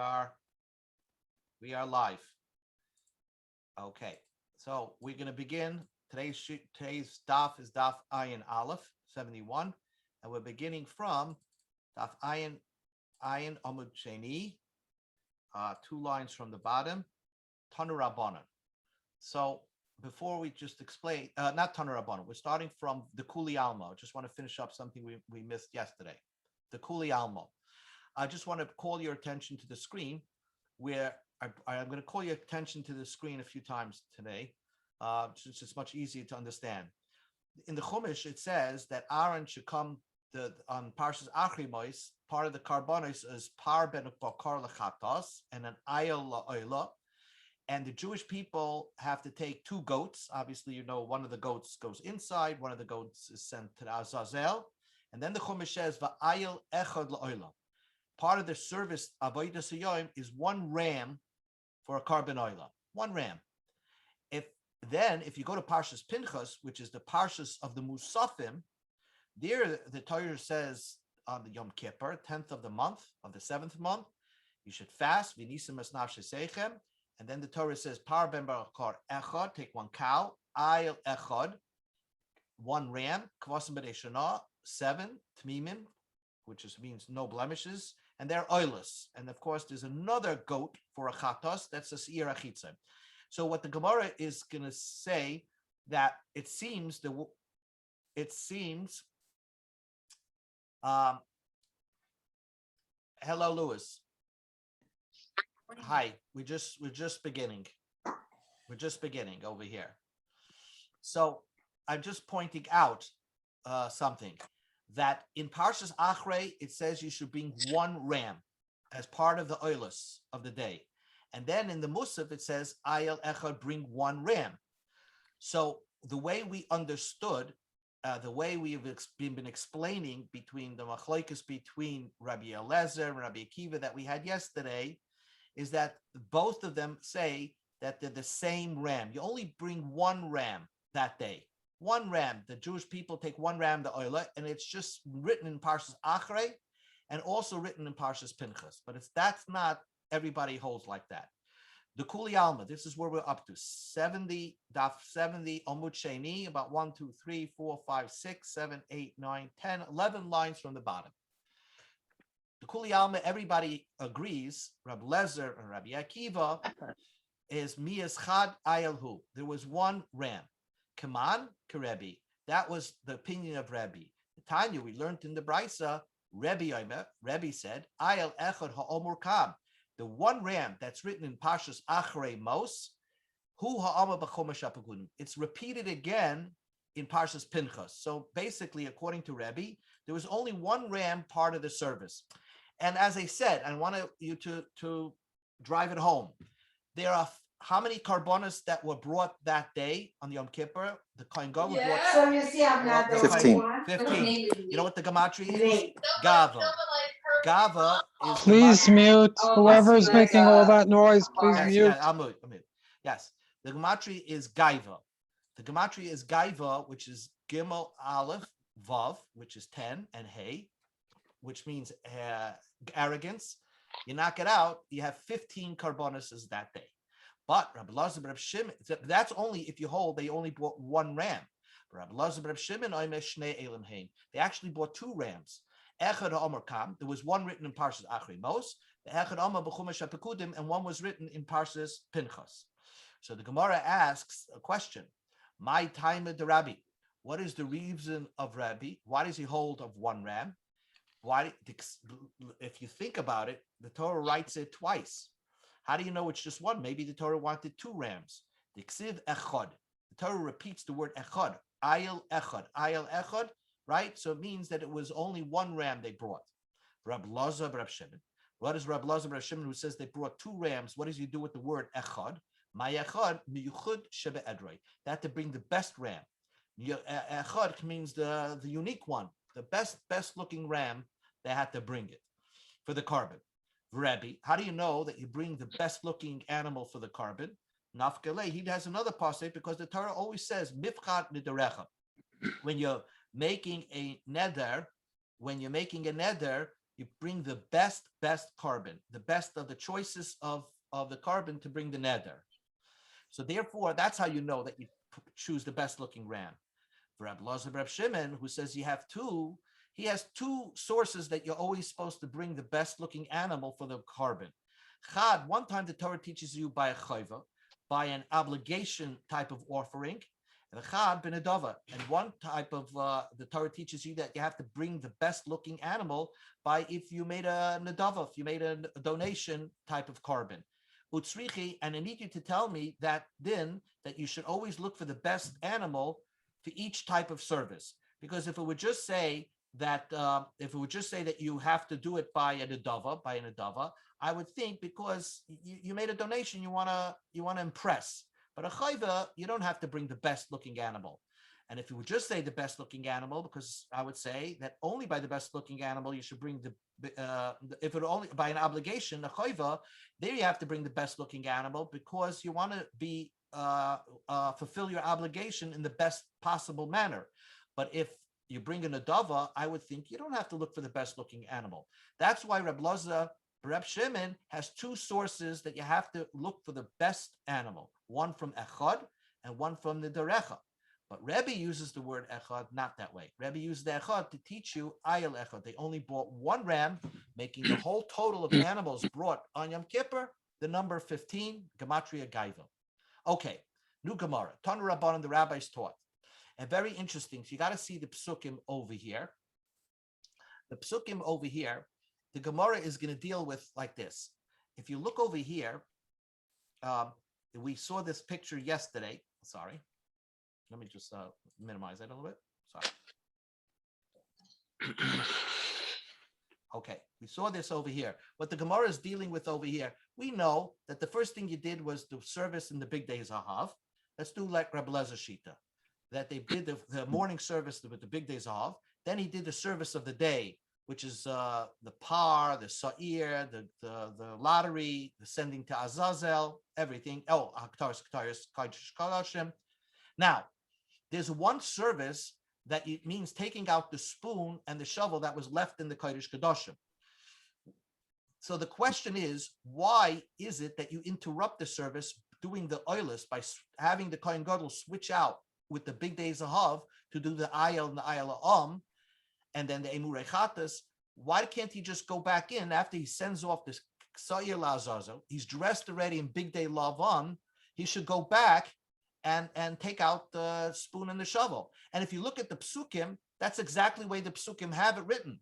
are live. Okay, so we're going to begin. Today's daf is daf Ayin Aleph 71, and we're beginning from daf Ayin Amud Sheni, 2 lines from the bottom, Tanu Rabbanan. So before we just explain, not Tanu Rabbanan, we're starting from the Kuli Alma. I just want to finish up something we missed yesterday. The Kuli Alma. I just want to call your attention to the screen where I'm going to call your attention to the screen a few times today. Since it's much easier to understand. In the Chumash, it says that Aaron should come on Parshas Achrimos. Part of the Karbonos is Par ben Bakar lechatos and an Ayel la'oila. And the Jewish people have to take 2 goats. Obviously, you know, one of the goats goes inside, one of the goats is sent to the Azazel. And then the Chumash says, Va'ayel echad la'oila. Part of the service, Avodas Hayoim, is 1 ram for a carbon oila. 1 ram. If you go to Parshas Pinchas, which is the Parshas of the Musafim, there the Torah says on the Yom Kippur, 10th of the month, of the 7th month, you should fast, v'nisim es nafshesechem, and then the Torah says, Par ben barakar echad, take 1 cow, ayil echad, 1 ram, kvasim b'nei shana, 7 tmimim, which means no blemishes, and they're oilus. And of course, there's another goat for a chatos, that's a seir achitzah. So what the Gemara is going to say that it seems, hello, Lewis. Hi, we're just beginning. We're just beginning over here. So I'm just pointing out something that in Parshas Achrei, it says you should bring 1 ram as part of the oilus of the day. And then in the Musaf, it says, Ayel Echad, bring 1 ram. So the way we understood, the way we've been explaining between the machlokes between Rabbi Eliezer and Rabbi Akiva that we had yesterday, is that both of them say that they're the same ram. You only bring 1 ram that day. 1 ram. The Jewish people take 1 ram, the oila, and it's just written in Parshas Achrei and also written in Parshas Pinchas. But that's not everybody holds like that. The Kuli Alma, this is where we're up to. 70, Daf 70, Amud Sheni, about 1, 2, 3, 4, 5, 6, 7, 8, 9, 10, 11 lines from the bottom. The Kuli Alma, everybody agrees, Rabbi Lezer and Rabbi Akiva, is Miyas Chad Ayelhu. There was 1 ram. Kaman Karebi. That was the opinion of Rebbe. The Tanya, we learned in the Brisa, Rebbe said, Ayel Echad Ha'omur Kam. The 1 ram that's written in Parshas Achrei Mos, Hu Ha'ama B'chomash HaPekudim. It's repeated again in Parshas Pinchas. So basically, according to Rebbe, there was only 1 ram part of the service. And as I said, I want you to drive it home. There are how many karbonos that were brought that day on Yom Kippur? The Kohen Gadol brought 15. 15. You know what the gematria is? Gava. Gava is. Please mute whoever's making all that noise. Please Yes, mute. yeah, I'll mute. Yes, the gematria is Gaiva. The gematria is Gaiva, which is Gimel Aleph Vav, which is 10, and Hey, which means arrogance. You knock it out, you have 15 karbonuses that day. But Rabbi Lazar Reb Shimon, that's only if you hold they only bought 1 ram. Rabbi Lazar Reb Shimon, they actually bought 2 rams. Echad Ha'omar Kam, there was 1 written in Parshas Achrei Mos, the Echad Ha'omar B'chumash HaPekudim, and 1 was written in Parshas Pinchas. So the Gemara asks a question: My time at the Rabbi, what is the reason of Rabbi? Why does he hold of 1 ram? Why, if you think about it, the Torah writes it twice. How do you know it's just 1? Maybe the Torah wanted 2 rams. The Ksiv Echad. The Torah repeats the word Echad. Ayel Echad, right? So it means that it was only 1 ram they brought. Rab Lazar Rab Shimon. What is Rab Lazar Rab Shimon who says they brought 2 rams? What does he do with the word Echad? My Echad miyuchud shebe edrei. That to bring the best ram. Echad means the unique one, the best looking ram. They had to bring it for the carbon. Rabbi, how do you know that you bring the best looking animal for the carbon? Nafkele, he has another pasuk because the Torah always says mifchat nidarecha. When you're making a neder, You bring the best carbon, the best of the choices of the carbon to bring the neder. So therefore, that's how you know that you choose the best looking ram. For Reb Elazar, Reb Shimon, who says you have two, he has two sources that you're always supposed to bring the best looking animal for the carbon. Chad, one time the Torah teaches you by a chayva, by an obligation type of offering, and chad ben adava. And one type of the Torah teaches you that you have to bring the best looking animal by if you made a nadava, if you made a donation type of carbon. Utsrichi, and I need you to tell me that you should always look for the best animal for each type of service. Because if it would just say that you have to do it by a nadava, I would think because you made a donation, you wanna impress. But a chayva, you don't have to bring the best looking animal. And if you would just say the best looking animal, because I would say that only by the best looking animal you should bring if it only by an obligation, a chayva, there you have to bring the best looking animal because you want to be fulfill your obligation in the best possible manner. But if you bring in a dava, I would think you don't have to look for the best looking animal. That's why Reb Elazar, Reb Shimon has two sources that you have to look for the best animal, one from echad and one from the derecha. But Rebbe uses the word echad not that way. Rebbe used the echad to teach you ayel echad. They only bought one ram, making the whole total of animals brought on Yom Kippur the number 15, gematria gaiva. Okay, new Gemara. Tanu Rabbanan, the rabbis taught. And very interesting. So you got to see the psukim over here. The psukim over here, the Gemara is going to deal with like this. If you look over here, we saw this picture yesterday. Sorry. Let me just minimize that a little bit. Sorry. Okay, we saw this over here. What the Gemara is dealing with over here, we know that the first thing you did was the service in the big days Zahav. Let's do like Reb Elazar Shita, that they did the morning service with the big days Zahav. Then he did the service of the day, which is the par, the sa'ir, the lottery, the sending to Azazel, everything. Oh, now, there's one service that it means taking out the spoon and the shovel that was left in the Kodesh Kedoshim. So the question is, why is it that you interrupt the service doing the oilus by having the Kohen Gadol switch out with the big days Zahav to do the ayel and the ayel and then the emurei chatas? Why can't he just go back in after he sends off this sa'ir la'azazel? He's dressed already in big day lavan. He should go back and take out the spoon and the shovel. And if you look at the psukim, that's exactly the way the psukim have it written.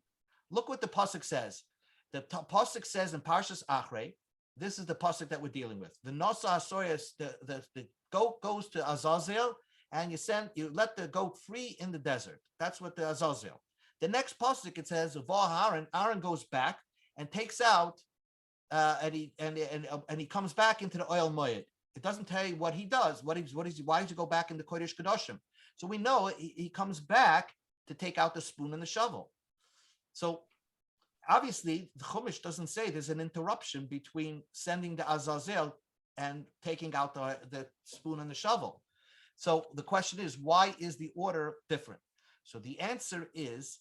Look what the pasuk says. The pasuk says in Parshas Achrei, this is the pasuk that we're dealing with. The Nosa Hasoyas, the goat goes to Azazel, and you let the goat free in the desert. That's what the Azazel. The next pasuk it says, Aaron goes back and takes out, and he comes back into the oil moed. It doesn't tell you what he does. Why does he go back in the Kodesh Kedoshim? So we know he comes back to take out the spoon and the shovel. So obviously, the Chumash doesn't say there's an interruption between sending the Azazel and taking out the spoon and the shovel. So the question is, why is the order different? So the answer is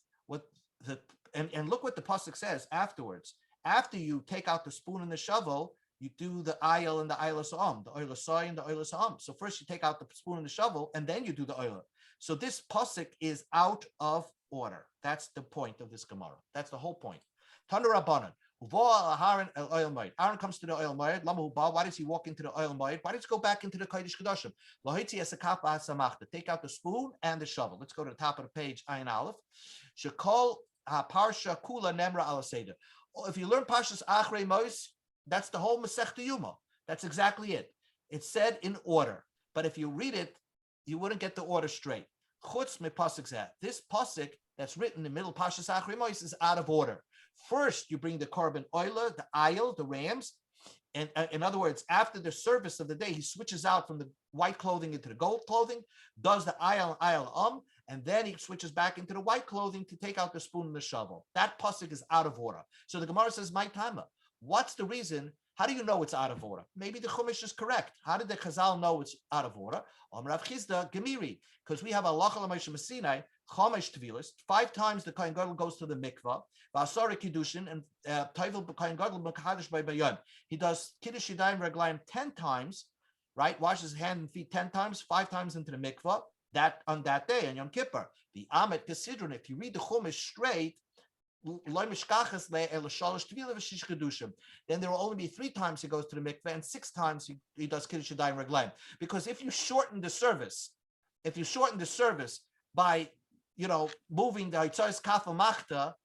and look what the pasuk says afterwards. After you take out the spoon and the shovel, you do the ayel and the ayel sa'am, the oil and the oil sa'am. So first you take out the spoon and the shovel, and then you do the oil. So this pasuk is out of order. That's the point of this Gemara. That's the whole point. Tanu Rabbanan. Aaron comes to the oil moed. Why does he walk into the oil moed? Why does he go back into the Kodesh Kedoshim? Take out the spoon and the shovel. Let's go to the top of the page. Ayin Aleph. Shekol parsha kula nemra al seder. If you learn Parshas Achrei Mos, that's the whole Masechta Yuma. That's exactly it. It's said in order, but if you read it, you wouldn't get the order straight. Chutz me pasuk zeh. This pasuk that's written in the middle Parshas Achrei Mos is out of order. First, you bring the carbon oiler, the ayel, the rams, and in other words, after the service of the day, he switches out from the white clothing into the gold clothing, does the ayel, and then he switches back into the white clothing to take out the spoon and the shovel. That pasuk is out of order. So the Gemara says, "My timer. What's the reason How do you know it's out of order? Maybe the Chumash is correct. How did the Chazal know it's out of order? Rav Chizda Gemiri, because we have halacha l'Moshe Messinai, Chomesh Tevilas. 5 times the Kohen Gadol goes to the mikvah, V'asara Kiddushin, and Tovel Kohen Gadol Mekadosh by Bayon. He does Kiddush Yadayim Reglayim 10 times, right? Washes his hand and feet 10 times, 5 times into the mikvah. That on that day on Yom Kippur, the Amet Kesidron. If you read the Chumash straight, then there will only be 3 times he goes to the mikveh and 6 times he does Kiddush Yadayim Reglayim. Because if you shorten the service by moving the Hitzos Kafa Machta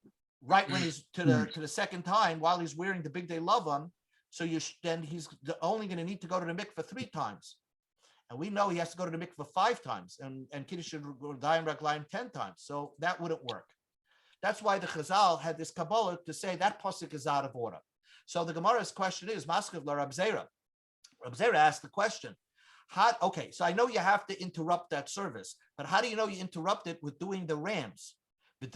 right when he's to the second time while he's wearing the big day lavan, so then he's only going to need to go to the mikveh 3 times. And we know he has to go to the mikveh 5 times and Kiddush Yadayim Reglayim 10 times. So that wouldn't work. That's why the Chazal had this Kabbalah to say that pasuk is out of order. So the Gemara's question is, Maskav la Rab Zera. Rab Zera asked the question, okay, so I know you have to interrupt that service, but how do you know you interrupt it with doing the rams? Why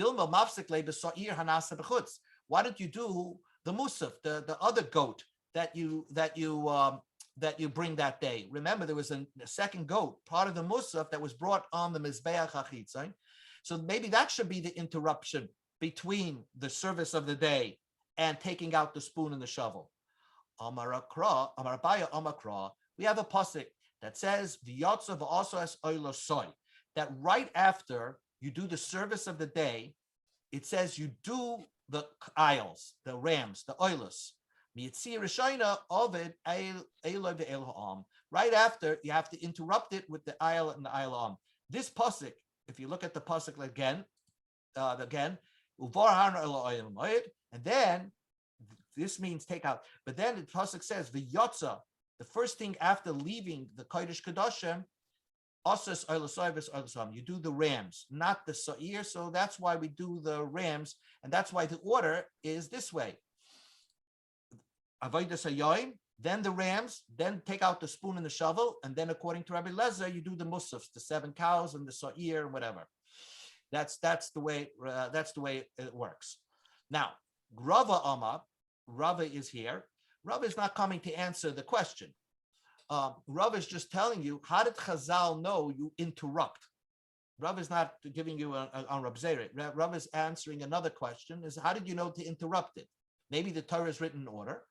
don't you do the musaf, the other goat that you bring that day? Remember, there was a second goat, part of the musaf that was brought on the Mizbeach HaChitzon. So maybe that should be the interruption between the service of the day and taking out the spoon and the shovel. Amar Abaya Amakra, we have a pasuk that says V'yotzav also as oilosoi, that right after you do the service of the day, it says you do the aisles, the rams, the oilos. Right after, you have to interrupt it with the aisle and the aisle. This pasuk, if you look at the pasuk again, and then this means take out. But then the pasuk says v'yotza, the first thing after leaving the kodesh kadashim, asas oilosoivis oilosam. You do the rams, not the sa'ir. So that's why we do the rams, and that's why the order is this way: avodas hayoim, then the rams, then take out the spoon and the shovel, and then according to Rabbi Lezer, you do the musafs, the 7 cows and the sa'ir and whatever. That's the way it works. Now, Rava is here. Rava is not coming to answer the question. Rava is just telling you, how did Chazal know you interrupt? Rava is not giving you on Rab Zera. Rava is answering another question: is how did you know to interrupt it? Maybe the Torah is written in order.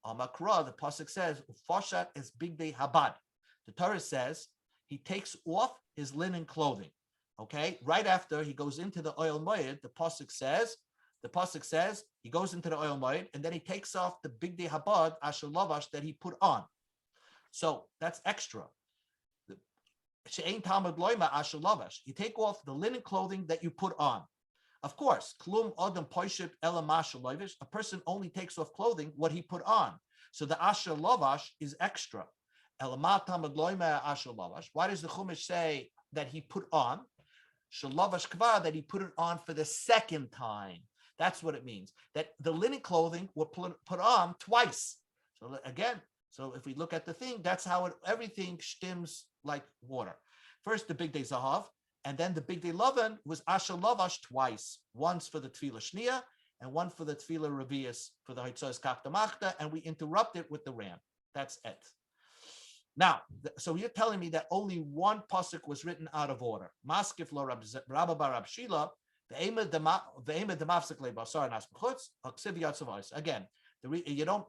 Makra, the pasuk says, "Ufashat es bigdei habad." The Torah says he takes off his linen clothing. Okay, right after he goes into the oil moed, the pasuk says he goes into the oil moed, and then he takes off the bigdei habad asher lavash that he put on. So that's extra. She'ein Talmud loima asher lavash. You take off the linen clothing that you put on. Of course, klum adam poiship ela mashal lovish. A person only takes off clothing what he put on. So the asher lavash is extra. Elamat Talmud loima asher lavash. Why does the Chumash say that he put on? Shalavash kvar, that he put it on for the second time. That's what it means. That the linen clothing were put on twice. So again, so if we look at the thing, that's how everything stims like water. First, the big day zahav, and then the big day lavan was asher lavash twice. Once for the tefillah shnia, and one for the tefillah revius for the hitzos kapta machta, and we interrupt it with the ram. That's it. Now, so you're telling me that only one pasuk was written out of order. Maskif lo Rabba bar Rab Shila, the aim of the mafsek le basar nas b'chutz haksiv yatzavos. Again, you don't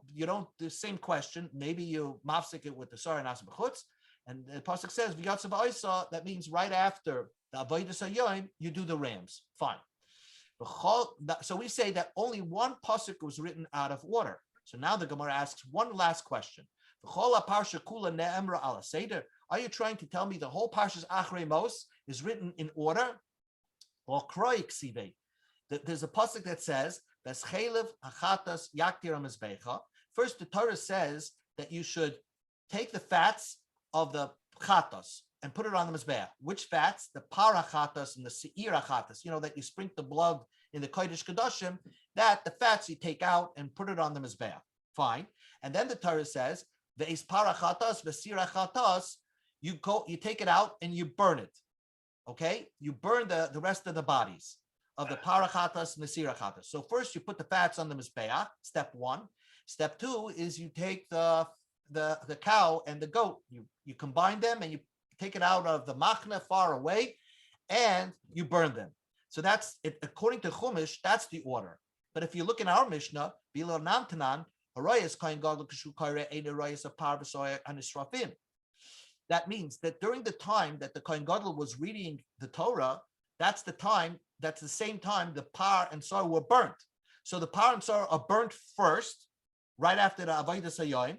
the same question. Maybe you mafsek it with the sar nas b'chutz, and the pasuk says v'yatzavos. That means right after the avodas hayoim, you do the rams. Fine. So we say that only one pasuk was written out of order. So now the Gemara asks one last question. Are you trying to tell me the whole Parshas Achrei Mos is written in order? Or there's a pasuk that says, first, the Torah says that you should take the fats of the chatos and put it on the mizbeach. Which fats? The parachatos and the seira chatos. That you sprinkle the blood in the kodesh kadashim. That the fats you take out and put it on the mizbeach. Fine. And then the Torah says, the parachatos, the seira chatos, you take it out and you burn it. Okay, you burn the rest of the bodies of the parachatas and the sirachatas. So first you put the fats on the mizbeach, step 1. Step 2 is you take the cow and the goat, you combine them and you take it out of the machna far away, and you burn them. So that's it. According to Chumash, that's the order. But if you look in our Mishnah, Bilo Namtanan, that means that during the time that the Kohen Gadol was reading the Torah, that's the same time the par and sar were burnt. So the par and sar are burnt first, right after the Avodas Hayoim,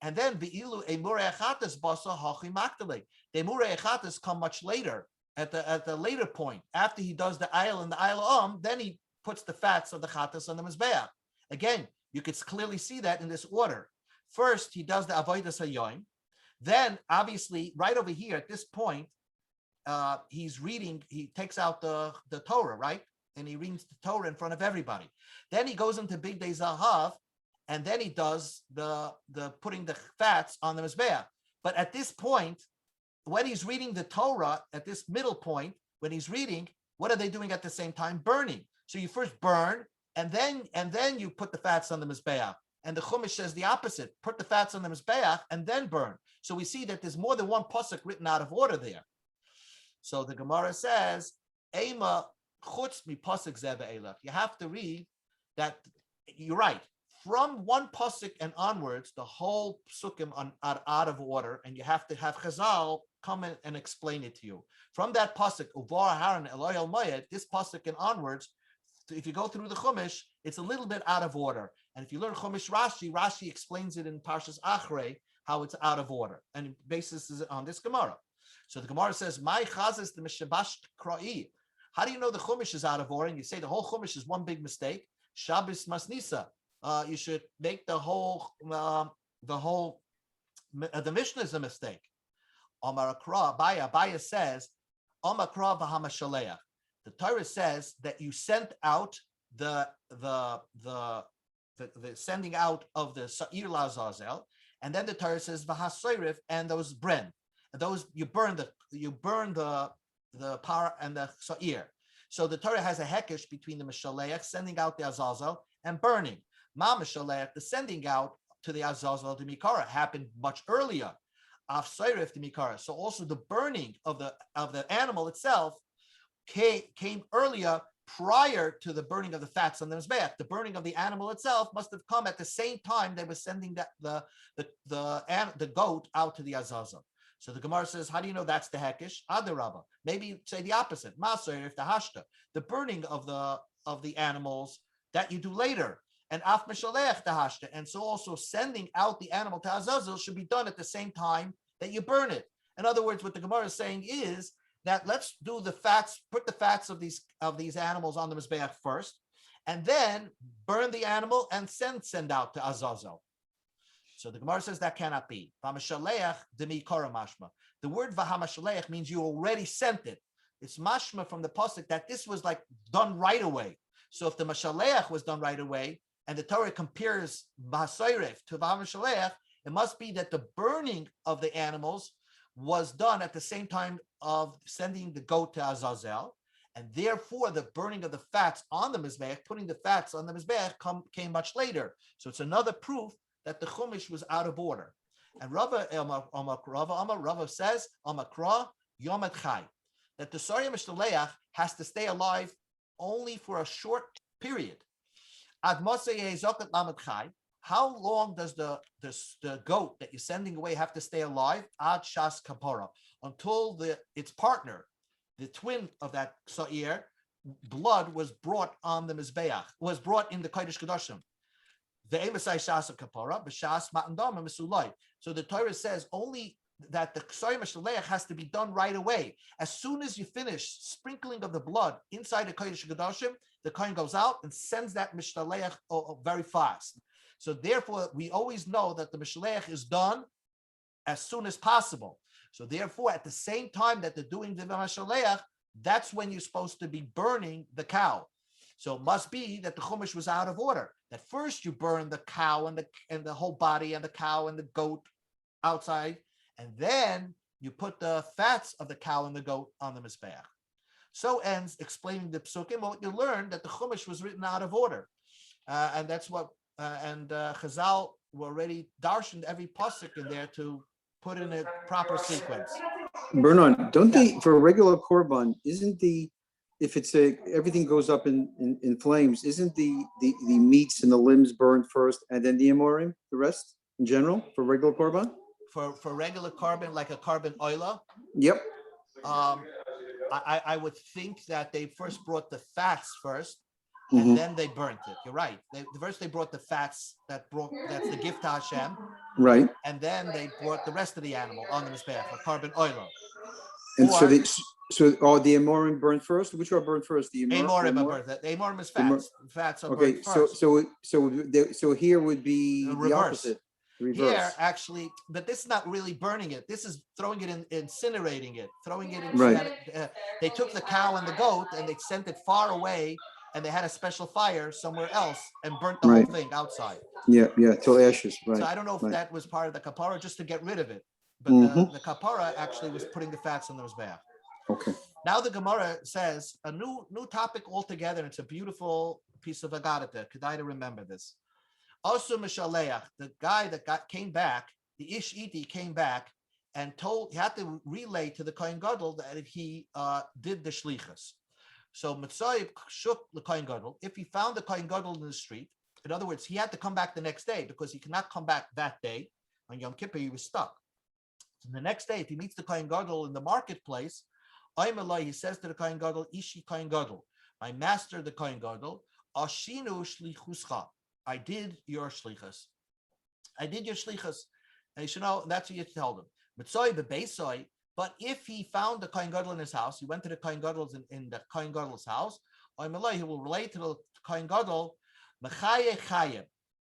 and then the ilu emure echatas basa hachi maktale. The emure echatas come much later, at the later point, after he does the ayil and the ayil then he puts the fats of the chatas on the mizbeach. Again, you could clearly see that in this order. First, he does the avodas hayoim. Then, obviously, right over here at this point, he's reading. He takes out the Torah, right, and he reads the Torah in front of everybody. Then he goes into Big Day Zahav, and then he does the putting the fats on the mizbeach. But at this point, when he's reading the Torah, at this middle point, when he's reading, what are they doing at the same time? Burning. So you first burn, and then you put the fats on the mizbeach. And the Chumash says the opposite: put the fats on the mizbeach and then burn. So we see that there's more than one pasuk written out of order there. So the Gemara says, "Ema chutz mi pasuk zeh ve'elach." You have to read that. You're right. From one pasuk and onwards, the whole psukim are out of order, and you have to have Chazal come in and explain it to you. From that pasuk, Uvar Haran Eloi El Moed, this pasuk and onwards, if you go through the Chumash, it's a little bit out of order. And if you learn Chumash Rashi explains it in Parshas Achrei how it's out of order, and it bases it on this Gemara. So the Gemara says, "My chazes the mishabash kra'i." How do you know the Chumash is out of order? And you say the whole Chumash is one big mistake. Shabbos masnisa. You should make the Mishnah is a mistake. Amar Akra, Abaya says, Amar Akra v'hamashaleach. The Torah says that you sent out the sending out of the Sa'ir Lazazel, and then the Torah says v'hasoyrif, and those bren, and those you burn the par and the Sa'ir. So the Torah has a hekesh between the Mishaleach, sending out the Azazel, and burning. Ma Mishaleach, the sending out to the Azazel to Mikara, happened much earlier. Af Soyrif to Mikara. So also the burning of the animal itself came earlier, prior to the burning of the fats on the mizbeach. The burning of the animal itself must have come at the same time they were sending the goat out to the Azazel. So the Gemara says, how do you know that's the hekesh? Adarabba. Maybe say the opposite. Maser if the hashta, the burning of the animals that you do later, and af mishalech the hashta, and so also sending out the animal to Azazel should be done at the same time that you burn it. In other words, what the Gemara is saying is that let's do the fats, put the fats of these animals on the mizbeach first, and then burn the animal and send out to Azazel. So the Gemara says that cannot be. The word v'hamashaleach means you already sent it. It's mashma from the pasuk that this was like done right away. So if the mashaleach was done right away, and the Torah compares v'hasoyref to v'hamashaleach, it must be that the burning of the animals was done at the same time of sending the goat to Azazel, and therefore the burning of the fats on the mizbeach, putting the fats on the mizbeach, came much later. So it's another proof that the Chumash was out of order. And Rava says, Amakra Yom Chai, that the Sarya Mishtaleach has to stay alive only for a short period. Ad Chai. How long does the goat that you're sending away have to stay alive? Ad Shas Kapara, until its partner, the twin of that Sa'ir, blood was brought on the Mizbeach, was brought in the Kodesh Kodashim. The Emasai Shas Kapara, B'Shas Matandam and Mesulai. So the Torah says only that the Ksayim Mishaleach has to be done right away. As soon as you finish sprinkling of the blood inside the Kodesh Kodashim, the Kohen goes out and sends that Mishaleach very fast. So therefore, we always know that the Mishaleach is done as soon as possible. So therefore, at the same time that they're doing the Mishaleach, that's when you're supposed to be burning the cow. So it must be that the Chumash was out of order. That first you burn the cow and the whole body and the cow and the goat outside, and then you put the fats of the cow and the goat on the Mizbeach. So ends explaining the Psukim. Well, you learn that the Chumash was written out of order. And that's what Chazal were already darshaned every pasuk in there to put in a proper sequence. Bernard, don't they, for a regular korban, isn't if it's everything goes up in flames, isn't the meats and the limbs burned first and then the amorim, the rest in general for regular korban? For regular carbon, like a carbon oila, Yep. I would think that they first brought the fats first, Mhm. and then they burnt it. You're right. First they brought the fats that's the gift to Hashem, Right. and then they brought the rest of the animal on the mizbeach, a carbon oila. And so the amorim burned first. Which are burned first? The amorim are burnt. The amorim is fats. Fats are burnt first. So here would be the reverse. opposite. Reverse. Here, actually, but this is not really burning it. This is throwing it in, incinerating it, throwing it in. Right. They took the cow and the goat and they sent it far away, and they had a special fire somewhere else and burnt the whole thing outside. Yeah, till ashes. Right. So I don't know if that was part of the kapara, just to get rid of it. But the kapara actually was putting the fats in the mizbeach. Okay. Now the Gemara says a new topic altogether, and it's a beautiful piece of Agadata. Kedai to remember this. Also, Mishaleach, the guy that came back, the Ish Iti came back and he had to relay to the Kohen Gadol that he did the shlichus. So Mitzayib shook the Kohen Gadol. If he found the Kohen Gadol in the street, in other words, he had to come back the next day because he could not come back that day. On Yom Kippur, he was stuck. So the next day, if he meets the Kohen Gadol in the marketplace, he says to the Kohen Gadol, Ishi Kohen Gadol, my master, the Kohen Gadol, Ashinu shlichuscha. I did your shlichus. I did your shlichus. And you should know, that's what you tell them. But if he found the Kohen Gadol in his house, he went to the Kohen Gadol in the Kohen Gadol's house, he will relate to the Kohen Gadol, Mechaye Chayim,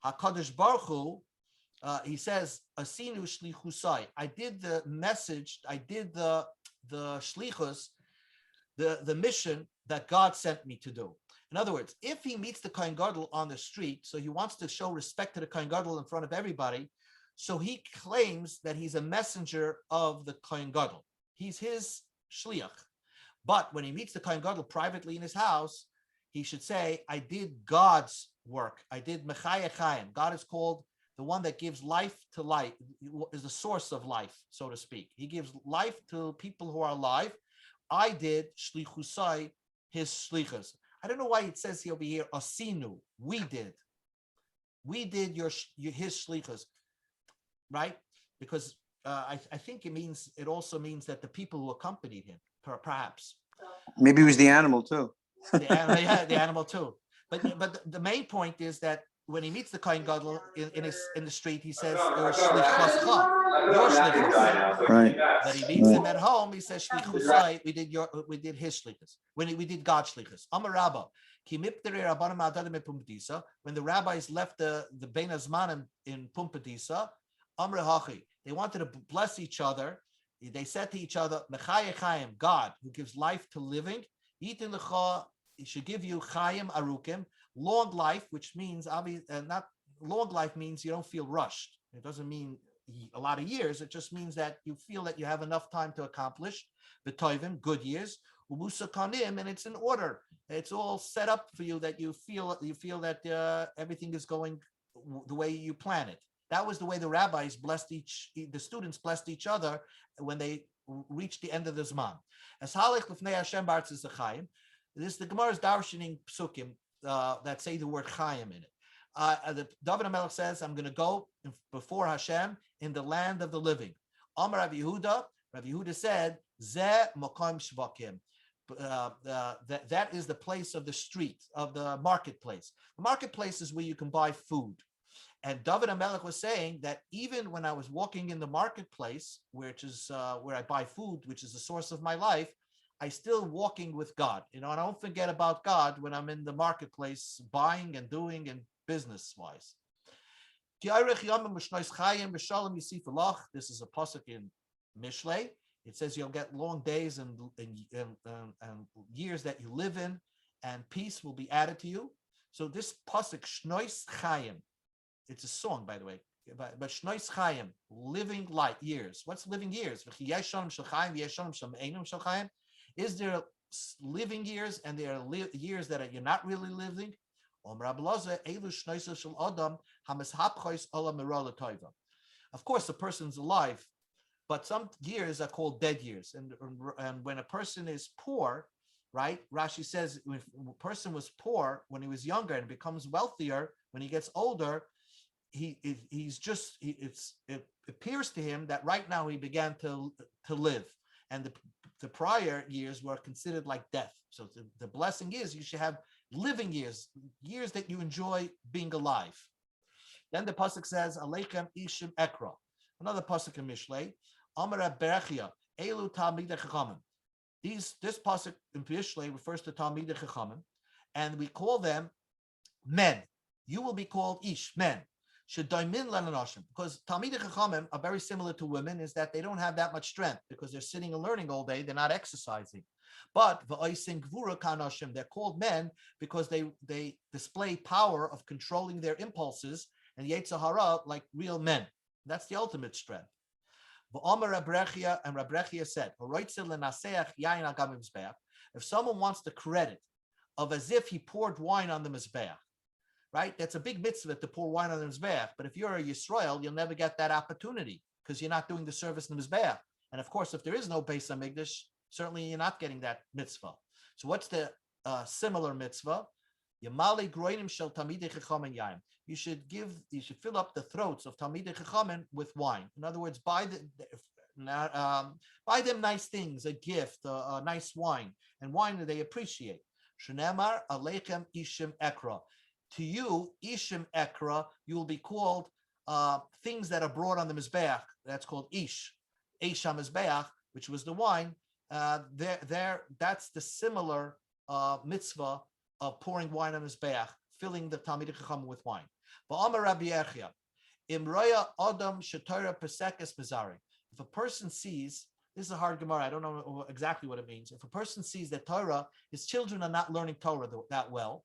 HaKadosh Baruch Hu, he says, Asinu shlichusai. I did the message, I did the shlichus, the mission that God sent me to do. In other words, if he meets the Kohen Gadol on the street, so he wants to show respect to the Kohen Gadol in front of everybody, so he claims that he's a messenger of the Kohen Gadol. He's his shliach. But when he meets the Kohen Gadol privately in his house, he should say, I did God's work. I did Mechaya Chaim. God is called the one that gives life to life, is the source of life, so to speak. He gives life to people who are alive. I did shlichusai, his shlichus. I don't know why it says over here, asinu. We did his shlichus, right? Because I think it also means that the people who accompanied him, perhaps. Maybe it was the animal too. The animal too. But the main point is that when he meets the Kohen Gadol in the street, he says, your shlichuscha, your shlichus. Right. But he meets him at home, he says, shlichusai, we did his shlichus. When we did God's shlichus. Amar Rabba, when the rabbis left the Bein Hazmanim in Pumbedisa, Amar Hachi, they wanted to bless each other. They said to each other, Mechaya Chaim, God, who gives life to living, Yitin Lecha, he should give you Chaim Arukim, long life, which means not long life means you don't feel rushed. It doesn't mean a lot of years. It just means that you feel that you have enough time to accomplish the Tovim, good years, Umusa Kanim, and it's in order. It's all set up for you that you feel that everything is going the way you plan it. That was the way the rabbis the students blessed each other when they reached the end of the Zman. As Halech Lefnei Hashem B'Aretz Chaim, this the Gemara's darshaning psukim that say the word Chaim in it. The David HaMelech says, I'm going to go before Hashem in the land of the living. Amar Rav Yehuda said, Zeh Mokom Shvakim. That is the place of the street, of the marketplace. The marketplace is where you can buy food. And David HaMelech was saying that even when I was walking in the marketplace, which is where I buy food, which is the source of my life, I still walking with God. You know, and I don't forget about God when I'm in the marketplace buying and doing and business-wise. This is a pasuk in Mishlei. It says you'll get long days and years that you live in, and peace will be added to you. So this pasuk, Shnois Chayim, it's a song, by the way, but Shnois Chayim, living light years. What's living years? Is there living years and there are years that you're not really living? Of course, the person's alive, but some years are called dead years. And when a person is poor, right? Rashi says if a person was poor when he was younger and becomes wealthier when he gets older, it appears to him that right now he began to live, and the prior years were considered like death. So the blessing is you should have living years, years that you enjoy being alive. Then the pasuk says, "Alechem ishim ekra." Another pasuk in Mishlei, Amar Berachia, Elu Talmidei Chachamim. This pasuk in Mishlei refers to Talmidei Chachamim, and we call them men. You will be called ish, men. Shedaimin lananoshim, because Talmidei Chachamim are very similar to women, is that they don't have that much strength because they're sitting and learning all day. They're not exercising. But v'oisin gvura kanoshim, they're called men because they display power of controlling their impulses and Yetzer Hara like real men. That's the ultimate strength. V'omer Rabrechia, and Rabrechia said, if someone wants the credit of as if he poured wine on the mizbeach, right? That's a big mitzvah to pour wine on the mizbeach. But if you're a Yisrael, you'll never get that opportunity because you're not doing the service in the mizbeach. And of course, if there is no Beis Hamikdash, certainly you're not getting that mitzvah. So what's the similar mitzvah? Yamali groinim shel Talmidei Chachamim yaim. You should fill up the throats of Talmidei Chachamim with wine. In other words, buy them nice things, a gift, a nice wine, and wine that they appreciate. Shneimar aleichem ishim ekra. To you, ishim ekra, you will be called things that are brought on the mizbeach. That's called ish, esham mizbeach, which was the wine. That's the similar mitzvah of pouring wine on mizbeach, filling the Talmidei Chachamim with wine. V'amar Rabbi Yechia, imroya adam shetorah pesekes mizari. If a person sees, this is a hard Gemara, I don't know exactly what it means. If a person sees that Torah, his children are not learning Torah that well,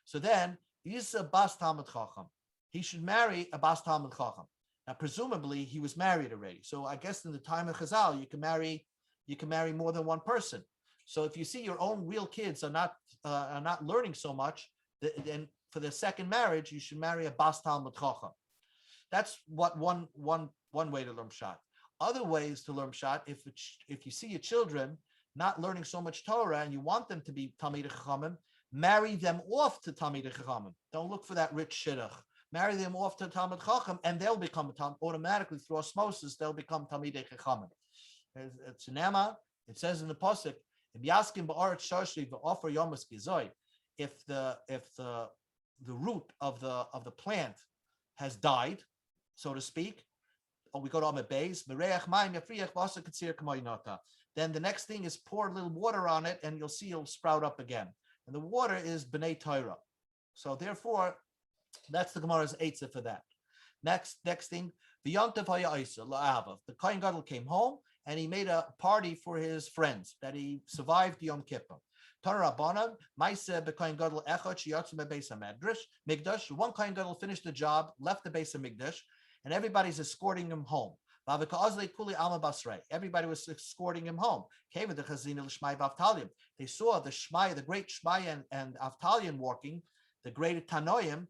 so then he's a bas Talmud Chacham. He should marry a bas Talmud Chacham. Now, presumably, he was married already. So I guess in the time of Chazal, you can marry more than one person. So if you see your own real kids are not learning so much, then for the second marriage, you should marry a bas Talmud Chacham. That's what one way to learn Pshat. Other ways to learn Pshat, if you see your children not learning so much Torah and you want them to be Talmidei Chachamim, marry them off to Talmidei Chachamim. Don't look for that rich shidduch. Marry them off to Talmud Chacham, and they'll become automatically through osmosis. They'll become Talmidei Chachamim. It's Nema. It says in the pasuk, if the root of the plant has died, so to speak, or we go to Amid Beis, then the next thing is pour a little water on it, and you'll see it'll sprout up again. And the water is B'nai Torah. So therefore, that's the Gemara's eitzah for that. Next thing, the Kohen Gadol came home and he made a party for his friends that he survived Yom Kippur. One Kohen Gadol finished the job, left the Beis Hamikdash, and everybody's escorting him home. Everybody was escorting him home. They saw the Shmai, the great Shmai and Avtalion walking, the great Tanoim.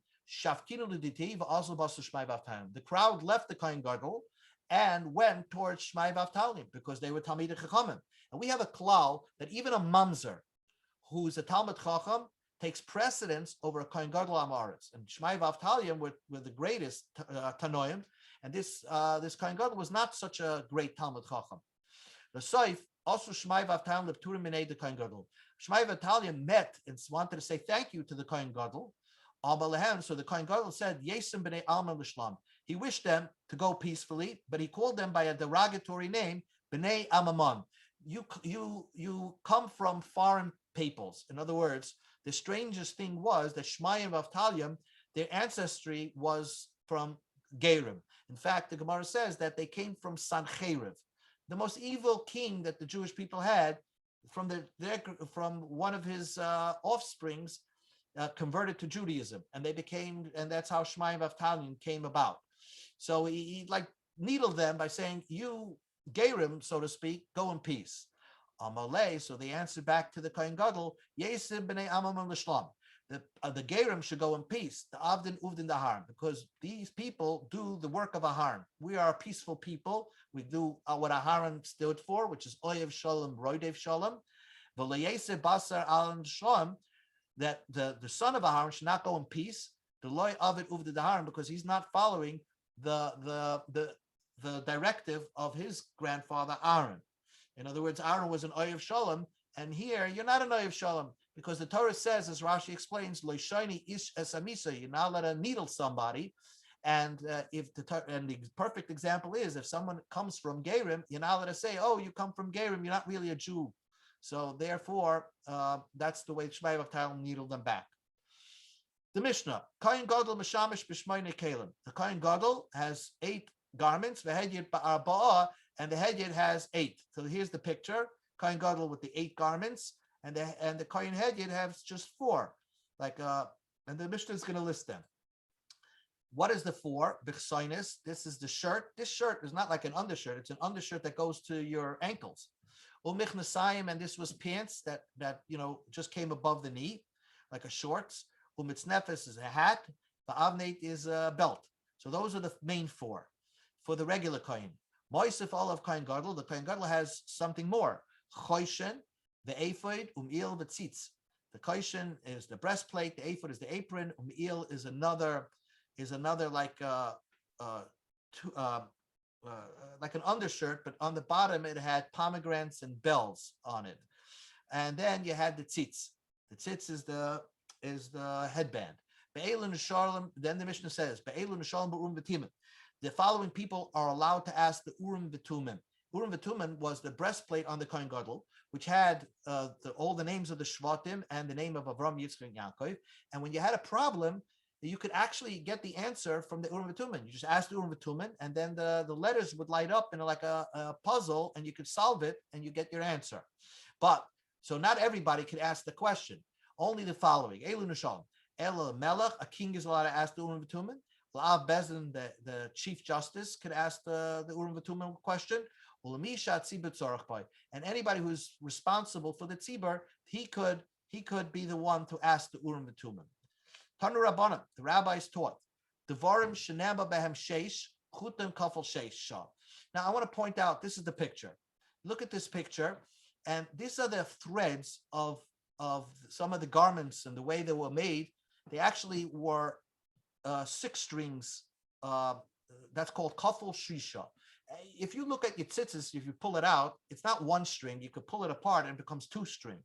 The crowd left the Kohen Gadol and went towards Shmai Avtalion because they were Talmidei Chachamim. And we have a klal that even a mamzer who's a Talmud Chacham takes precedence over a Kohen Gadol Amaretz. And Shmai Avtalion were the greatest Tanoim. And this Kohen Gadol was not such a great Talmud Chacham. The Soif, also Shmai Avtalion Lepturim Minei the Kohen Gadol. Shmai Avtalion met and wanted to say thank you to the Kohen Gadol. So the Kohen Gadol said, Yesim b'nei Alma l'shlam. He wished them to go peacefully, but he called them by a derogatory name, b'nei Amamon. You come from foreign peoples. In other words, the strangest thing was that Shmai and Avtalion, their ancestry was from Gerim. In fact, the Gemara says that they came from Sancheriv, the most evil king that the Jewish people had. From one of his offsprings converted to Judaism, and that's how Shmai and Avtalion came about. So he like needled them by saying, "You Gerim, so to speak, go in peace." Amalei. So they answered back to the Kohen Gadol, "Yesim b'nei Amam l'shlam." the Gerim should go in peace. The Avdin Uvdin the harm, because these people do the work of a harm. We are a peaceful people. We do what a harm stood for, which is Oyev Shalom, Roidev Shalom. V'leyese Basar Alan Shalom, that the son of a harm should not go in peace. The Loy Avid Uvdin the harm, because he's not following the directive of his grandfather Aaron. In other words, Aaron was an Oyev Shalom, and here you're not an Oyev Shalom. Because the Torah says, as Rashi explains, "Loishani ish esamisa," you're not allowed to needle somebody, and if the perfect example is if someone comes from Gerim, you're not allowed to say, "Oh, you come from Gerim, you're not really a Jew." So therefore, that's the way Shmei Avtal needle them back. The Mishnah: Kohen Gadol mishamish b'shmoine kelim. The Kohen Gadol has 8 garments, v'hedyed ba'arba'ah, and the hedyed has 8. So here's the picture: Kohen Gadol with the 8 garments. And the Kohen Hedyed has just 4, and the Mishnah is going to list them. What is the 4? B'chsoinus. This is the shirt. This shirt is not like an undershirt. It's an undershirt that goes to your ankles. U'michnasayim, and this was pants that just came above the knee, like a shorts. U'mitznefes is a hat. Ba'avneit is a belt. So those are the main 4 for the regular Kohen. Moisef olav Kohen Gadol. The Kohen Gadol has something more. Choishen. The ephod, the tzitz. The kaishin is the breastplate. The ephod is the apron. Is another like like an undershirt, but on the bottom it had pomegranates and bells on it. And then you had the tzitz. The tzitz is the headband. Then the Mishnah says, the following people are allowed to ask the Urim V'Tumim. Urim V'Tumim was the breastplate on the Kohen Gadol, which had all the names of the Shvatim and the name of Avram, Yitzchak, and Yaakov. And when you had a problem, you could actually get the answer from the Urim V'Tumim. You just asked the Urim V'Tumim, and then the letters would light up in like a puzzle, and you could solve it, and you get your answer. But so not everybody could ask the question. Only the following: Elu Nisham, Ela Melech, a king is allowed to ask the Urim V'Tumim. La'av Bezdin, the chief justice, could ask the Urim V'Tumim question. And anybody who's responsible for the tzibur, he could be the one to ask the Urim V'Tumim. Tanu Rabbanim, the rabbis taught, Devarim shenema behem sheish, chutim kafel sheish shah. Now I want to point out, this is the picture. Look at this picture, and these are the threads of some of the garments and the way they were made. They actually were 6 strings. That's called kafel shisha. If you look at your tzitzis, if you pull it out, it's not 1 string. You could pull it apart and it becomes 2 strings.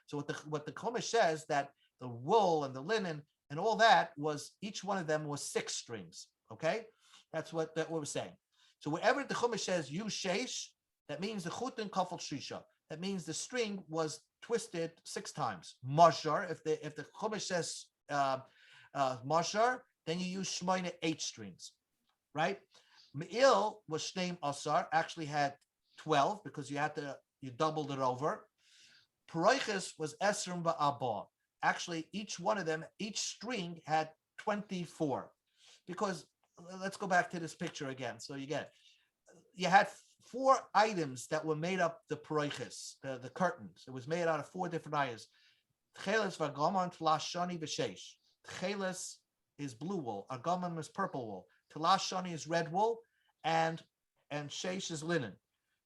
So what the Chumash says, that the wool and the linen and all that was, each one of them was 6 strings. Okay, that's what we're saying. So wherever the Chumash says use sheish, that means the chutin kafel shisha. That means the string was twisted 6 times. Mashar, if the Chumash says mashar, then you use shmoine 8 strings, right? Me'il was shneim asar, actually had 12 because you doubled it over. Paroiches was esrim ba'abah. Actually, each one of them, each string had 24. Because let's go back to this picture again, so you get it. You had 4 items that were made up the paroiches, the curtains. It was made out of 4 different items. Tcheles v'agaman tlashani v'sheish. Tcheles is blue wool. Agaman is purple wool. Talashani is red wool, and sheish is linen.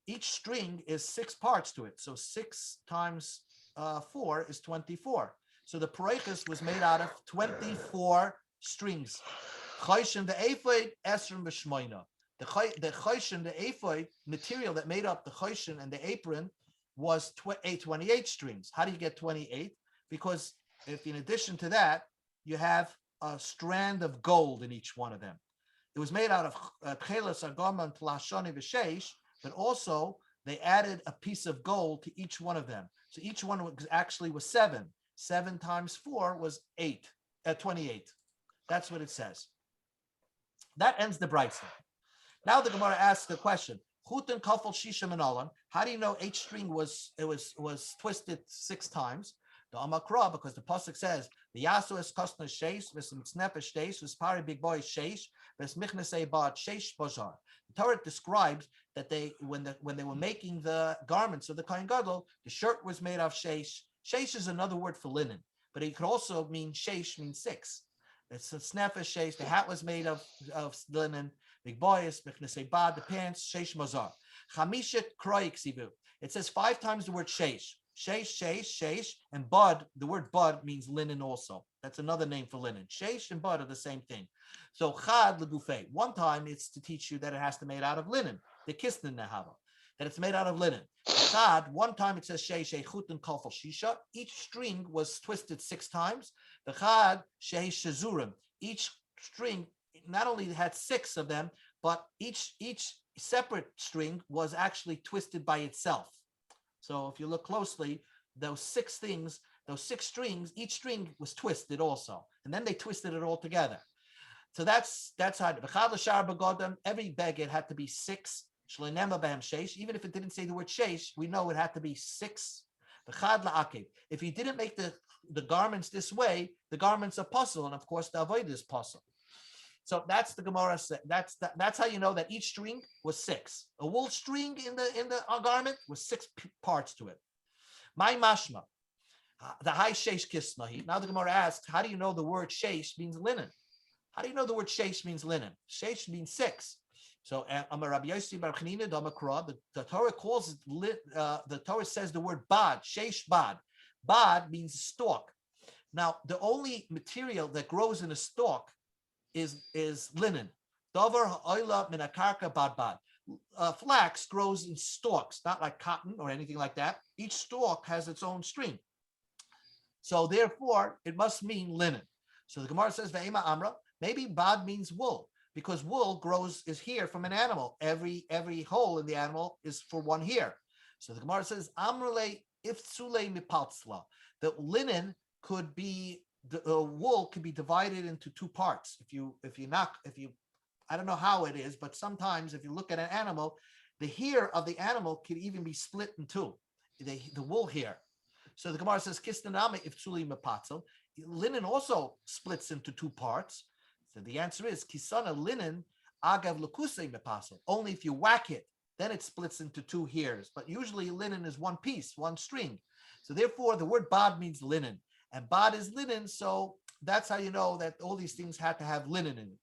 Each string is 6 parts to it. So 6 times 4 is 24. So the paroiches was made out of 24 strings. Chayshin the ephod esrim b'shmoina. The chayshin, the ephod material that made up the chayshin and the apron was 28 strings. How do you get 28? Because if in addition to that, you have a strand of gold in each one of them. It was made out of tcheles, agaman, tlashani, v'sheish, but also they added a piece of gold to each one of them. So each one was 7. 7 times 4 was 28. That's what it says. That ends the brayso. Now the Gemara asks the question: Chutin kafel shisha manalan. How do you know 8 string was twisted 6 times? The Amakra, because the pasuk says the Yasu es kostna sheish v'smitznefesh sheish v'spari big boy sheish v'smichnasei ba'at sheish bazar. The Torah describes that when they were making the garments of the Kohen Gadol, the shirt was made of sheish. Sheish is another word for linen, but it could also mean sheish means 6. It's a snefesh sheish. The hat was made of linen. Big boys, bad, the pants, sheish mazar. Chamishet kroik sivu. It says 5 times the word sheish. Sheish, sheish, sheish, and bud. The word bud means linen also. That's another name for linen. Sheish and bud are the same thing. So chad legufe. One time it's to teach you that it has to be made out of linen. The kisnin nehava. That it's made out of linen. Chad, one time it says sheish echut and kalfal shisha. Each string was twisted 6 times. The chad sheish shazurim. Each string not only had 6 of them, but each separate string was actually twisted by itself. So if you look closely, those 6 things, those 6 strings, each string was twisted also, and then they twisted it all together. So that's how every beged had to be 6. Even if it didn't say the word sheish, we know it had to be 6. If you didn't make the garments this way, the garments are puzzle, and of course the avoid is puzzle. So that's the Gemara. That's how you know that each string was 6. A wool string in the garment was 6 parts to it. My mashma, the high sheish kismahi. Now the Gemara asks, how do you know the word sheish means linen? How do you know the word sheish means linen? Sheish means 6. So Rabbi Yossi Bar Chanina Damakra, the Torah calls it. The Torah says the word bad, sheish bad. Bad means stalk. Now the only material that grows in a stalk is linen. Davar ha'oila min akarka bad bad. Flax grows in stalks, not like cotton or anything like that. Each stalk has its own string. So therefore, it must mean linen. So the Gemara says, Ve'ema amra, maybe bad means wool, because wool is here from an animal. Every hole in the animal is for one hair. So the Gemara says, amrele iftsule mipaltzla, that linen could be, the wool could be divided into 2 parts. I don't know how it is, but sometimes if you look at an animal, the hair of the animal could even be split in 2, the wool hair. So the Gemara says, Kistaname if tsuli mepatzel. Linen also splits into 2 parts. So the answer is kisana linen agav lukusei mepatzel. Only if you whack it, then it splits into 2 hairs. But usually linen is 1 piece, 1 string. So therefore, the word bad means linen. And bad is linen, so that's how you know that all these things had to have linen in it.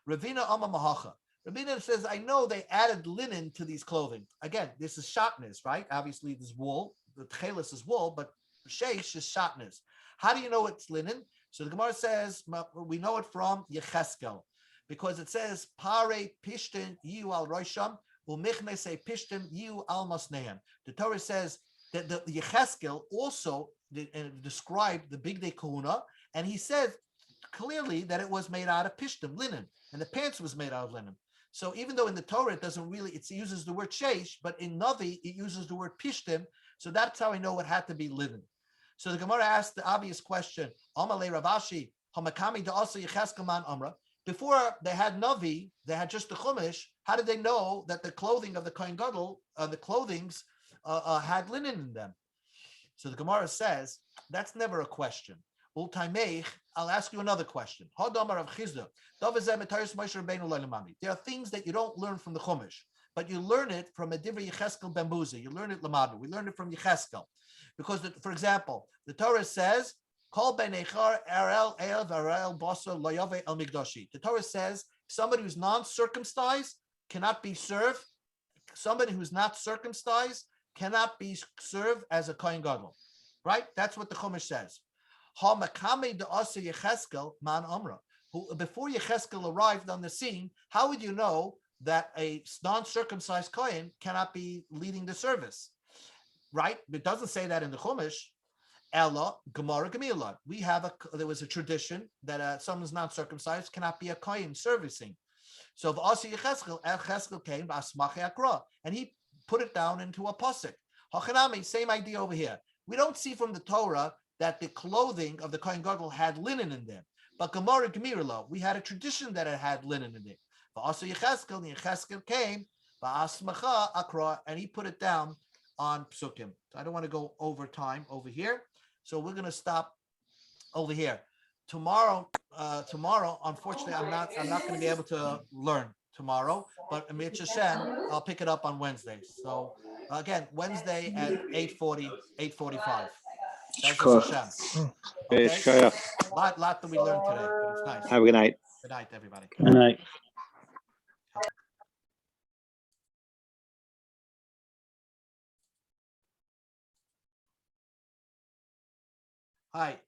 Ravina Amma Mahacha. Ravina says, I know they added linen to these clothing. Again, this is shatnez, right? Obviously, this wool. The tchelis is wool, but sheish is shatnez. How do you know it's linen? So the Gemara says, we know it from Yecheskel, because it says, Pare pishtin yu al roisham, umichne se pishtin yu al masnehem. The Torah says that the Yecheskel also described the big day kahuna, and he said clearly that it was made out of pishtim, linen, and the pants was made out of linen. So even though in the Torah it doesn't really, it uses the word sheish, but in Navi it uses the word pishtim, so that's how I know it had to be linen. So the Gemara asked the obvious question, Amalei Ravashi, Hamakami da'asa Yecheskel man amra. Before they had Navi, they had just the Chumash. How did they know that the clothing of the Kohen Gadol, the clothings had linen in them? So the Gemara says, that's never a question. I'll ask you another question. There are things that you don't learn from the Chumash, but you learn it from a divrei Yecheskel ben Buzi. You learn it Lamadu. We learn it from Yecheskel. Because, for example, the Torah says, Kol ben echar erel el v'erel basa lo yave el migdashi. The Torah says somebody who's non-circumcised cannot be served. Somebody who's not circumcised cannot be served as a Kohen Gadol. Right? That's what the Chumash says. Ha makame de'asa Yecheskel man amra. Before Yecheskel arrived on the scene, how would you know that a non-circumcised Kohen cannot be leading the service? Right? It doesn't say that in the Chumash. Ella Gemara Gemila. There was a tradition that someone's not circumcised cannot be a Kohen servicing. So if Asi Yecheskel came Akra, and he put it down into a pasuk. Hachanami, same idea over here. We don't see from the Torah that the clothing of the Kohen Gadol had linen in them. But Gemara Gemila, we had a tradition that it had linen in it. But also Yecheskel came Akra, and he put it down on psukim. So I don't want to go over time over here. So we're going to stop over here. Tomorrow, unfortunately, I'm not going to be able to learn tomorrow, but Amir Hashem, I'll pick it up on Wednesday. So again, Wednesday at 8:45. Bezras Hashem. Okay. Shkoyach. Lot that we learned today, but it's nice. Have a good night. Good night, everybody. Good night. Hi.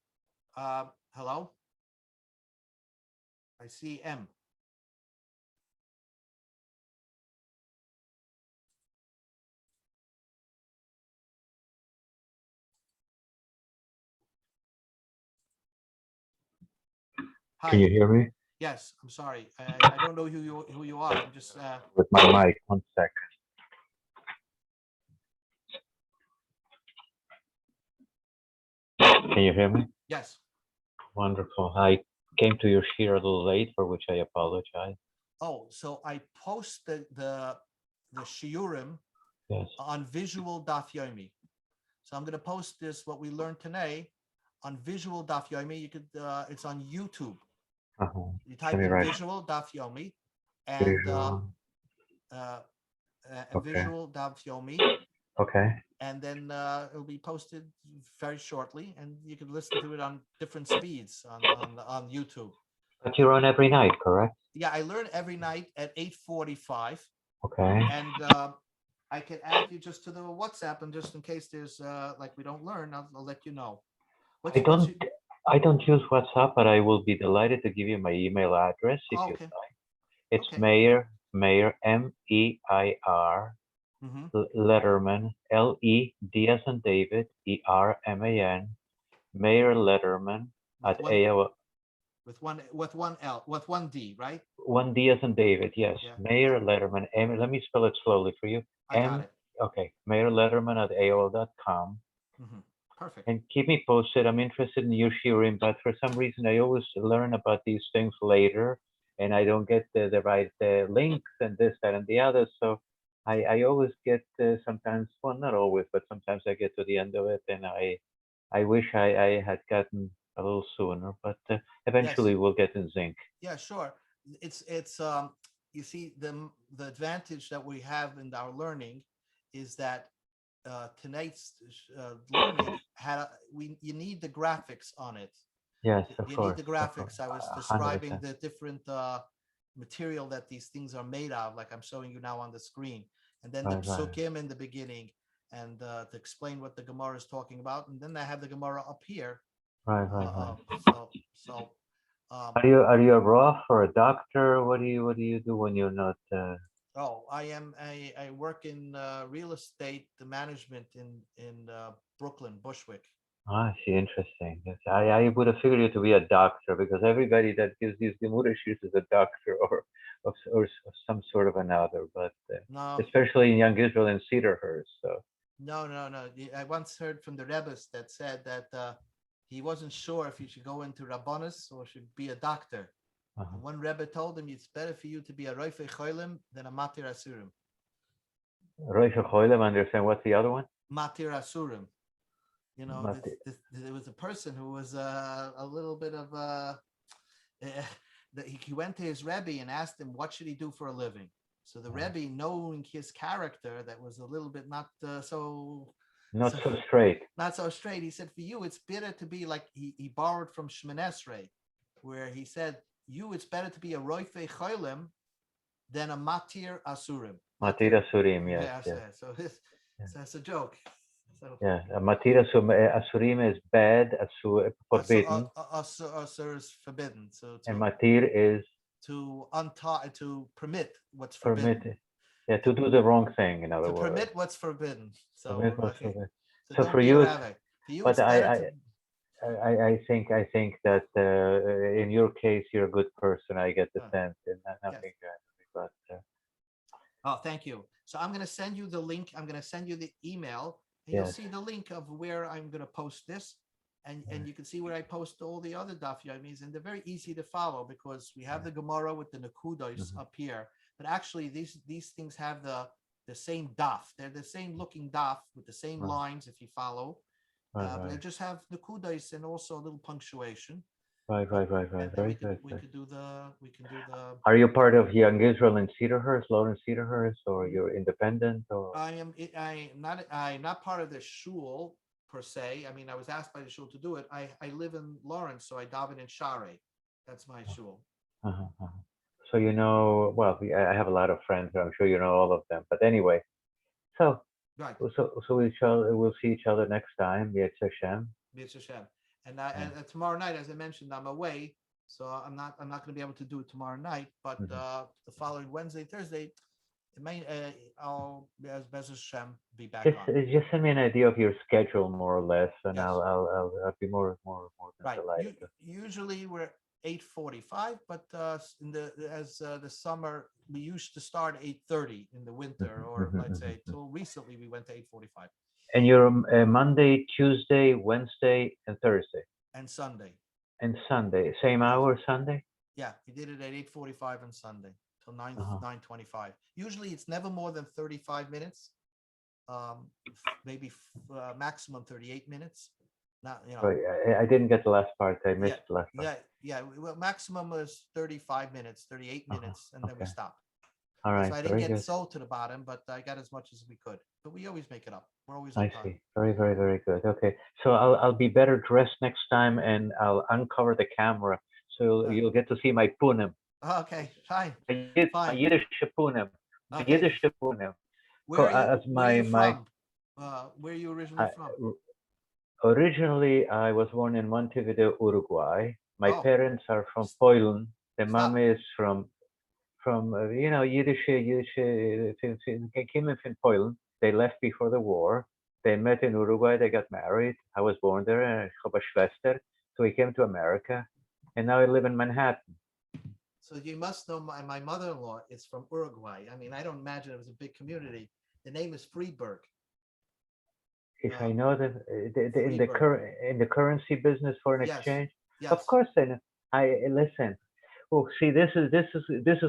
Hello. I see M. Hi. Can you hear me? Yes, I'm sorry. I don't know who you are. I'm just With my mic, 1 second. Can you hear me? yes. Wonderful. I came to your shir a little late, for which I apologize. Oh, so I posted the shiurim Yes. on visual Daf Yomi. So I'm going to post this what we learned today on visual Daf Yomi. You could it's on YouTube. Uh-huh. You type Let me in write. visual Daf Yomi and Visual. Okay. visual Daf Yomi, Okay. and then it'll be posted very shortly, and you can listen to it on different speeds on YouTube. But you're on every night, correct? Yeah, I learn every night at 8:45, Okay. and I can add you just to the WhatsApp, and just in case there's like we don't learn, I'll let you know. I don't use WhatsApp, but I will be delighted to give you my email address if you'd Okay. like. It's Okay. Meir MEIR Mm-hmm. Letterman, LED as in David, ERMAN, Meir Letterman at AOL. With one D, right? 1 D as in David, yes. Yeah. Meir Letterman, let me spell it slowly for you. I got it. Okay, Meir Letterman at AOL.com. Mm-hmm. Perfect. And keep me posted. I'm interested in your shiurim, but for some reason I always learn about these things later, and I don't get the right links and this, that, and the other. So I always get sometimes, well, not always, but sometimes I get to the end of it, and I wish I had gotten a little sooner, but eventually we'll get in sync. Yeah, sure. It's you see the advantage that we have in our learning is that tonight's learning you need the graphics on it. Yes, of You course. need the graphics. I was 100%. describing the different material that these things are made of, like I'm showing you now on the screen, and then the psukim in the beginning, and to explain what the Gemara is talking about, and then I have the Gemara up here. Right. So Are you a Roth or a doctor? What do you do when you're not? I work in real estate management in Brooklyn, Bushwick. I see. Interesting. Yes, I would have figured you to be a doctor, because everybody that gives these Gemara shoes is a doctor or some sort of another. But No, especially in Young Israel and Cedarhurst. So no. I once heard from the Rebbes that said that he wasn't sure if he should go into Rabbanus or should be a doctor. And one Rebbe told him it's better for you to be a Roifei Cholim than a Matir Asurim. Roifei Cholim, understand. What's the other one? Matir Asurim. You know, there was a person who was a little bit of he went to his Rebbe and asked him what should he do for a living. So the Rebbe, knowing his character, that was a little bit not so straight. Not so straight. He said, for you, it's better to be like he borrowed from Shemon Esrei, where he said, it's better to be a Roifei Cholim than a Matir Asurim. Matir Asurim, yes. So that's a joke. So, yeah, Matir Asurim is bad, forbidden. Asur is forbidden. And Matir is to permit what's forbidden. Yeah, to do the wrong thing, in other words. To permit what's forbidden. So for you, it's better I think that in your case, you're a good person. I get the sense, and nothing. But thank you. So I'm going to send you the link. I'm going to send you the email, and you'll see the link of where I'm going to post this, and you can see where I post all the other Daf Yomis, and they're very easy to follow because we have the Gemara with the Nakudos up here, but actually these things have the same Daf. They're the same looking Daf with the same lines if you follow. But they just have the kudos and also a little punctuation. Right. Very good. We can do the. Are you part of Young Israel in Cedarhurst, Lawrence Cedarhurst, or you're independent? Or I'm not part of the shul, per se. I mean, I was asked by the shul to do it. I live in Lawrence, so I daven in Share. That's my shul. Uh-huh, uh-huh. So you know, well, I have a lot of friends. I'm sure you know all of them. But anyway, so Right. we'll see each other next time. Yetz Hashem. B'Yetz Hashem. And Yeah. tomorrow night, as I mentioned, I'm away, so I'm not going to be able to do it tomorrow night. But Mhm. the following Wednesday, Thursday, it may I'll as Bez Hashem be back Just on. just send me an idea of your schedule more or less, and Yes. I'll be more than Right. delighted. Usually we're 8:45, but in the summer we used to start 8:30 in the winter, or let's say till recently we went to 8:45 And you're Monday, Tuesday, Wednesday, and Thursday, and Sunday. and Sunday. Same hour Sunday? Yeah, we did it at 8:45 on Sunday till 9:25. Usually it's never more than 35 minutes, maybe maximum 38 minutes. Not Right. I didn't get the last part. I missed Yeah, the last part. yeah. Well, maximum was 35 minutes, 38 Uh-huh, minutes, and then we okay. stopped. All right. So I didn't Very get good. so to the bottom, but I got as much as we could. But we always make it up. We're always I on time. see. Very good. Okay. So I'll be better dressed next time, and I'll uncover the camera, so you'll get to see my punim. Okay, fine. My Fine. Yiddish punim. My Okay. Yiddish punim. Where are you? As Where are you my from? Where are you originally from? originally I was born in Montevideo, Uruguay. My Oh. parents are from Poland. The Stop. mom is from Yiddish came in from Poland. They left before the war. They met in Uruguay. They got married. I was born there, and I have a Schwester. So we came to America, and now I live in Manhattan. So you must know my mother-in-law is from Uruguay. I mean, I don't imagine it was a big community. The name is Friedberg. If I know that Friedberg. in the currency business, foreign Yes. exchange, Yes. of course I know. I listen. Oh, see, this is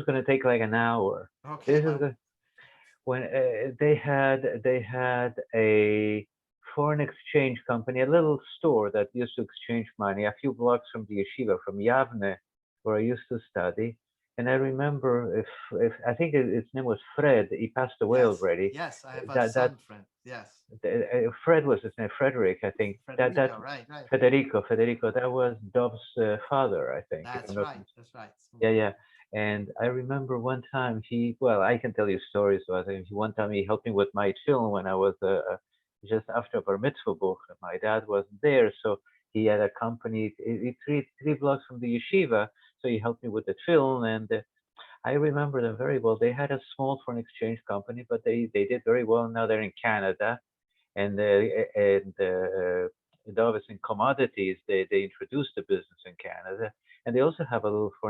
going to take like an hour. Okay. This is good. When they had a foreign exchange company, a little store that used to exchange money a few blocks from the yeshiva, from Yavne, where I used to study. And I remember if I think his name was Fred. He passed away Yes. already. Yes, I have a That son friend. Yes. Fred was his name, Frederick, I think. Federico, right. Federico. That was Dov's father, I think. If That's I'm not right. That's right. yeah. And I remember one time I can tell you stories about him. One time he helped me with my film when I was just after Bar Mitzvah book. My dad wasn't there, so he had a company three blocks from the yeshiva. So he helped me with the film, and I remember them very well. They had a small foreign exchange company, but they did very well. Now they're in Canada, and Dov is in commodities. They introduced the business in Canada, and they also have a little foreign